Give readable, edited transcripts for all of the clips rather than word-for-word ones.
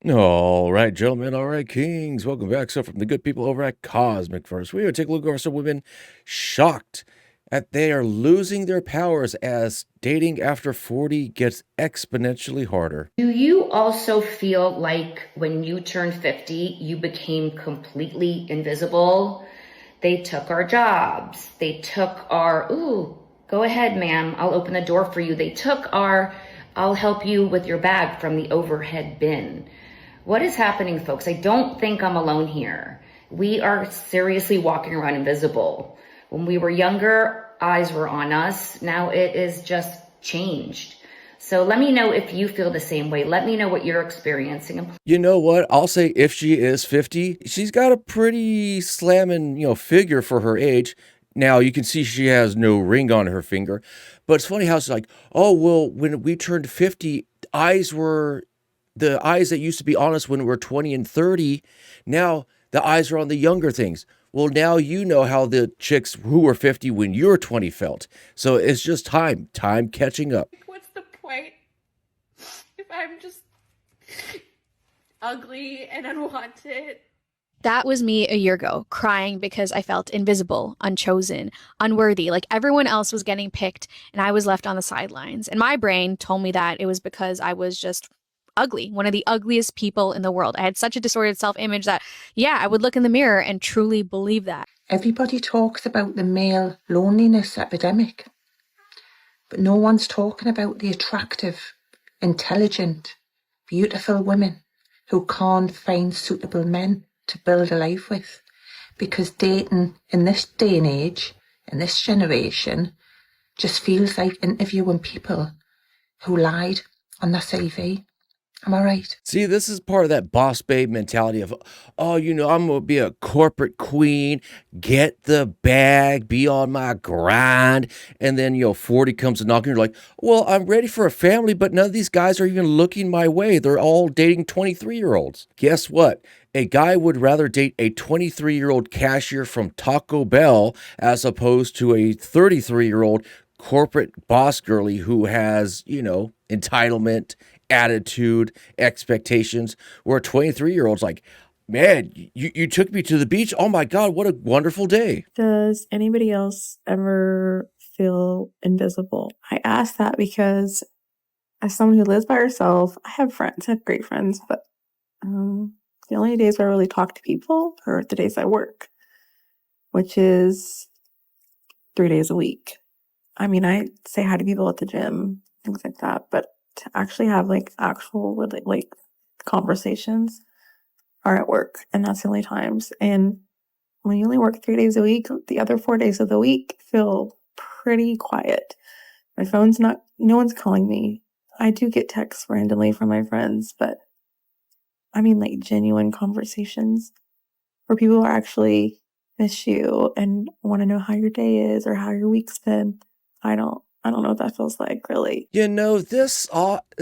All right, gentlemen. All right, kings. Welcome back. So, from the good people over at Cosmic Verse, we would take a look over some women shocked that they are losing their powers as dating after 40 gets exponentially harder. Do you also feel like when you turned 50, you became completely invisible? They took our jobs. They took our, ooh, go ahead, ma'am, I'll open the door for you. They took our, I'll help you with your bag from the overhead bin. What is happening, folks? I don't think I'm alone here. We are seriously walking around invisible. When we were younger, eyes were on us. Now it is just changed. So let me know if you feel the same way. Let me know what you're experiencing. You know what? I'll say if she is 50, she's got a pretty slamming, figure for her age. Now you can see she has no ring on her finger, but it's funny how it's like, oh, well, when we turned 50, eyes were the eyes that used to be on us when we were 20 and 30. Now the eyes are on the younger things. Well, now you know how the chicks who were 50 when you were 20 felt. So it's just time catching up. What's the point if I'm just ugly and unwanted? That was me a year ago, crying because I felt invisible, unchosen, unworthy. Like everyone else was getting picked and I was left on the sidelines. And my brain told me that it was because I was just ugly, one of the ugliest people in the world. I had such a distorted self image that, yeah, I would look in the mirror and truly believe that. Everybody talks about the male loneliness epidemic, but no one's talking about the attractive, intelligent, beautiful women who can't find suitable men to build a life with, because dating in this day and age, in this generation, just feels like interviewing people who lied on their CV. Am I right? See, this is part of that boss babe mentality of, oh, I'm going to be a corporate queen, get the bag, be on my grind. And then, 40 comes a knocking. You're like, well, I'm ready for a family, but none of these guys are even looking my way. They're all dating 23-year-olds. Guess what? A guy would rather date a 23-year-old cashier from Taco Bell as opposed to a 33-year-old corporate boss girly who has, entitlement, attitude, expectations, where a 23-year-old's like, man, you took me to the beach. Oh my God, what a wonderful day. Does anybody else ever feel invisible? I ask that because as someone who lives by herself, I have friends, I have great friends, but the only days where I really talk to people are the days I work, which is 3 days a week. I mean, I say hi to people at the gym, things like that, but to actually have actual conversations are at work, and that's the only times. And when you only work 3 days a week, the other 4 days of the week feel pretty quiet. My phone's no one's calling me. I do get texts randomly from my friends, but I mean genuine conversations where people are actually miss you and want to know how your day is or how your week's been. I don't know what that feels like, really. This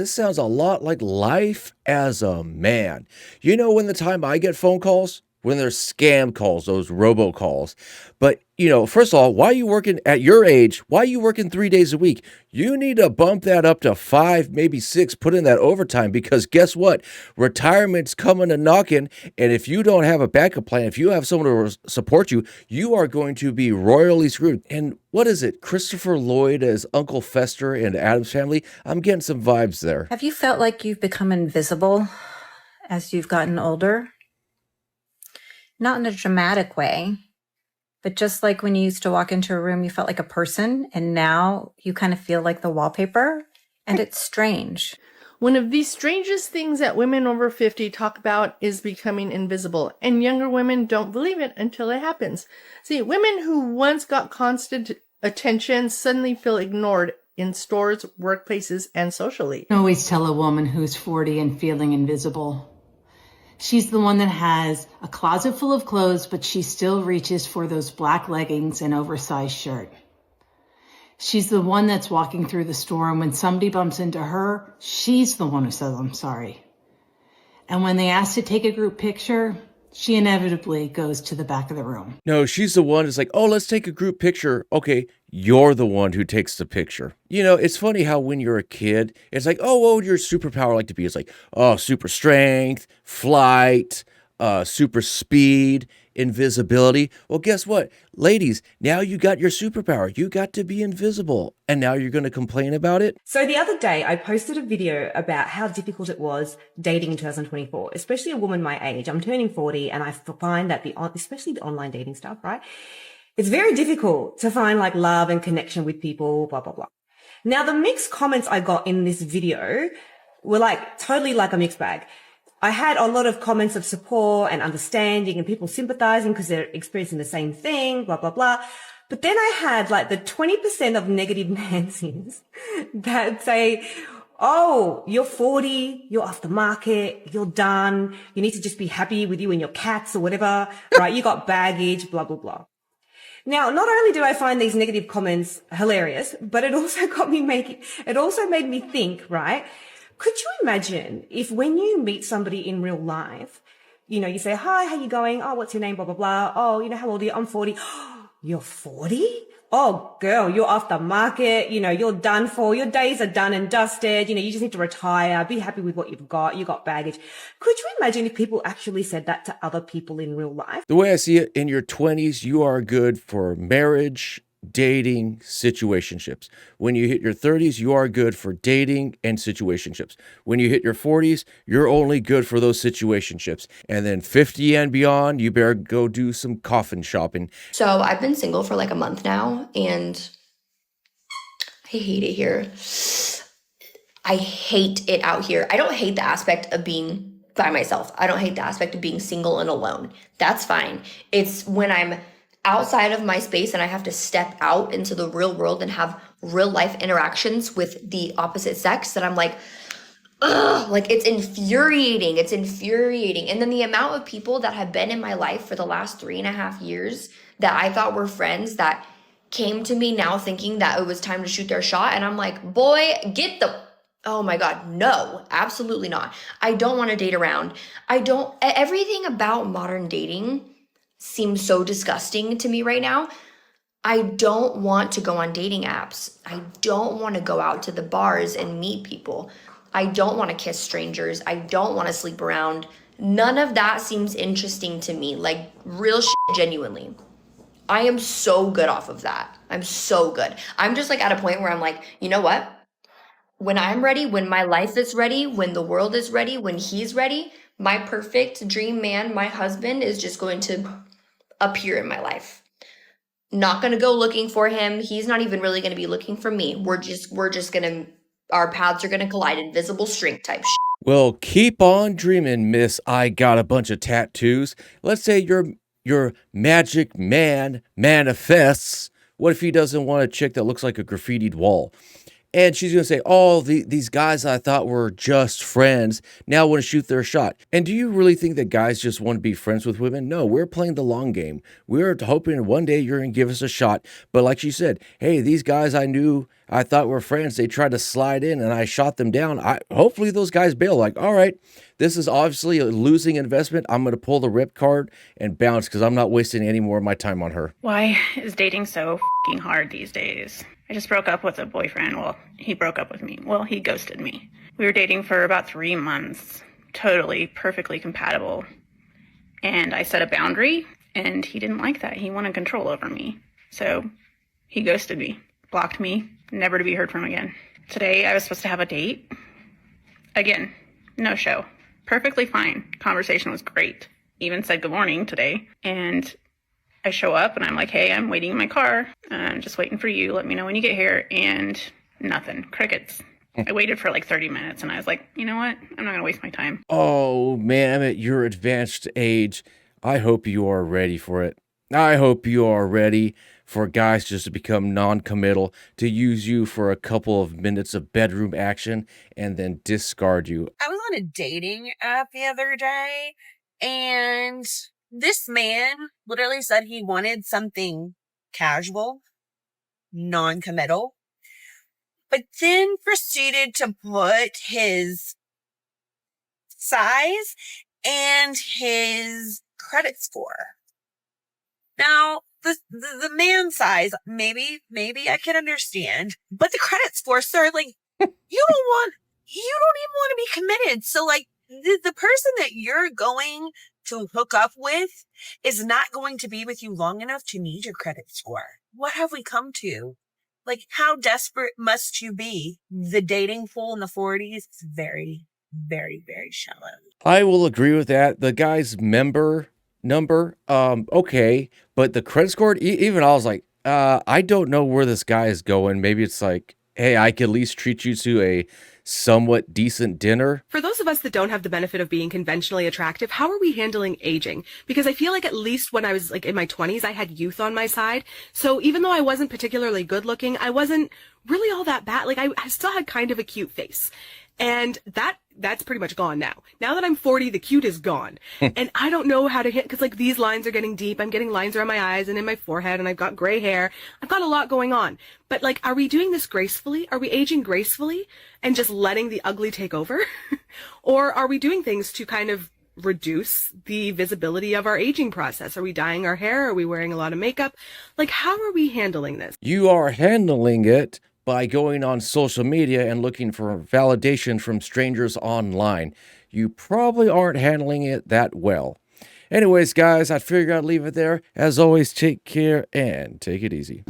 sounds a lot like life as a man. When the time I get phone calls, when there's scam calls, those robocalls. But, first of all, why are you working at your age? Why are you working 3 days a week? You need to bump that up to 5, maybe 6, put in that overtime, because guess what? Retirement's coming and knocking. And if you don't have a backup plan, if you have someone to support you, you are going to be royally screwed. And what is it? Christopher Lloyd as Uncle Fester in Addams Family? I'm getting some vibes there. Have you felt like you've become invisible as you've gotten older? Not in a dramatic way, but just like when you used to walk into a room, you felt like a person, and now you kind of feel like the wallpaper, and it's strange. One of the strangest things that women over 50 talk about is becoming invisible, and younger women don't believe it until it happens. See, women who once got constant attention suddenly feel ignored in stores, workplaces, and socially. I always tell a woman who's 40 and feeling invisible. She's the one that has a closet full of clothes, but she still reaches for those black leggings and oversized shirt. She's the one that's walking through the store, and when somebody bumps into her, she's the one who says, I'm sorry. And when they ask to take a group picture, she inevitably goes to the back of the room. No, she's the one that's like, oh, let's take a group picture. Okay, you're the one who takes the picture. You know, it's funny how when you're a kid, it's like, oh, what would your superpower like to be? It's like, oh, super strength, flight, super speed, invisibility. Well, guess what? Ladies, now you got your superpower. You got to be invisible. And now you're going to complain about it? So the other day, I posted a video about how difficult it was dating in 2024, especially a woman my age. I'm turning 40, and I find that especially the online dating stuff, right? It's very difficult to find like love and connection with people, blah, blah, blah. Now, the mixed comments I got in this video were like totally like a mixed bag. I had a lot of comments of support and understanding and people sympathizing because they're experiencing the same thing, blah, blah, blah. But then I had like the 20% of negative Nancy's that say, oh, you're 40, you're off the market, you're done, you need to just be happy with you and your cats or whatever, right? You got baggage, blah, blah, blah. Now, not only do I find these negative comments hilarious, but it also made me think, right? Could you imagine if when you meet somebody in real life, you know, you say, hi, how you going? Oh, what's your name? Blah, blah, blah. Oh, you know, how old are you? I'm 40. You're 40? Oh, girl, you're off the market. You know, you're done for. Your days are done and dusted. You know, you just need to retire. Be happy with what you've got. You got baggage. Could you imagine if people actually said that to other people in real life? The way I see it, in your 20s, you are good for marriage, dating, situationships. When you hit your 30s, you are good for dating and situationships. When you hit your 40s, you're only good for those situationships. And then 50 and beyond, you better go do some coffin shopping. So I've been single for like a month now, and I hate it here. I hate it out here. I don't hate the aspect of being by myself. I don't hate the aspect of being single and alone. That's fine. It's when I'm outside of my space and I have to step out into the real world and have real life interactions with the opposite sex that I'm like, ugh, like it's infuriating. It's infuriating. And then the amount of people that have been in my life for the last 3.5 years that I thought were friends that came to me now thinking that it was time to shoot their shot. And I'm like, boy, oh my God, no, absolutely not. I don't want to date around. Everything about modern dating seems so disgusting to me right now. I don't want to go on dating apps. I don't want to go out to the bars and meet people. I don't want to kiss strangers. I don't want to sleep around. None of that seems interesting to me, like real shit, genuinely. I am so good off of that. I'm so good. I'm just like at a point where I'm like, you know what? When I'm ready, when my life is ready, when the world is ready, when he's ready, my perfect dream man, my husband, is just going to appear in my life. Not going to go looking for him. He's not even really going to be looking for me. We're just going to, our paths are going to collide, invisible string type shit. Well, keep on dreaming, Miss I got a bunch of tattoos. Let's say your magic man manifests. What if he doesn't want a chick that looks like a graffitied wall? And she's going to say, oh, these guys I thought were just friends now want to shoot their shot. And do you really think that guys just want to be friends with women? No, we're playing the long game. We're hoping one day you're going to give us a shot. But like she said, hey, these guys I thought were friends, they tried to slide in and I shot them down. Hopefully those guys bail. Like, all right, this is obviously a losing investment. I'm going to pull the rip card and bounce because I'm not wasting any more of my time on her. Why is dating so f***ing hard these days? I just broke up with a boyfriend. Well, he broke up with me. Well, he ghosted me. We were dating for about 3 months, totally perfectly compatible. And I set a boundary, and he didn't like that. He wanted control over me. So he ghosted me, blocked me, never to be heard from again. Today, I was supposed to have a date. Again, no show. Perfectly fine. Conversation was great. Even said good morning today. And I show up and I'm like, hey, I'm waiting in my car. I'm just waiting for you. Let me know when you get here. And nothing. Crickets. I waited for like 30 minutes and I was like, you know what? I'm not going to waste my time. Oh, man, at your advanced age, I hope you are ready for it. I hope you are ready for guys just to become non-committal, to use you for a couple of minutes of bedroom action and then discard you. I was on a dating app the other day and this man literally said he wanted something casual, non-committal, but then proceeded to put his size and his credit score. Now, the man size, maybe I can understand, but the credit score, sir, like, you don't even want to be committed. So, like, the person that you're going to hook up with is not going to be with you long enough to need your credit score. What have we come to? Like, how desperate must you be? The dating pool in the 40s is very, very, very shallow. I will agree with that. The guy's member number, okay, but the credit score, even I was like, I don't know where this guy is going. Maybe it's like, hey, I could at least treat you to a somewhat decent dinner. For those of us that don't have the benefit of being conventionally attractive, how are we handling aging? Because I feel like at least when I was like in my 20s, I had youth on my side. So even though I wasn't particularly good looking, I wasn't really all that bad. Like I still had kind of a cute face. And that's pretty much gone now. Now that I'm 40, the cute is gone. And I don't know how to hit, because like these lines are getting deep. I'm getting lines around my eyes and in my forehead, and I've got gray hair. I've got a lot going on. But like, are we doing this gracefully? Are we aging gracefully and just letting the ugly take over? Or are we doing things to kind of reduce the visibility of our aging process? Are we dyeing our hair? Are we wearing a lot of makeup? Like, how are we handling this? You are handling it by going on social media and looking for validation from strangers online. You probably aren't handling it that well. Anyways, guys, I figured I'd leave it there. As always, take care and take it easy.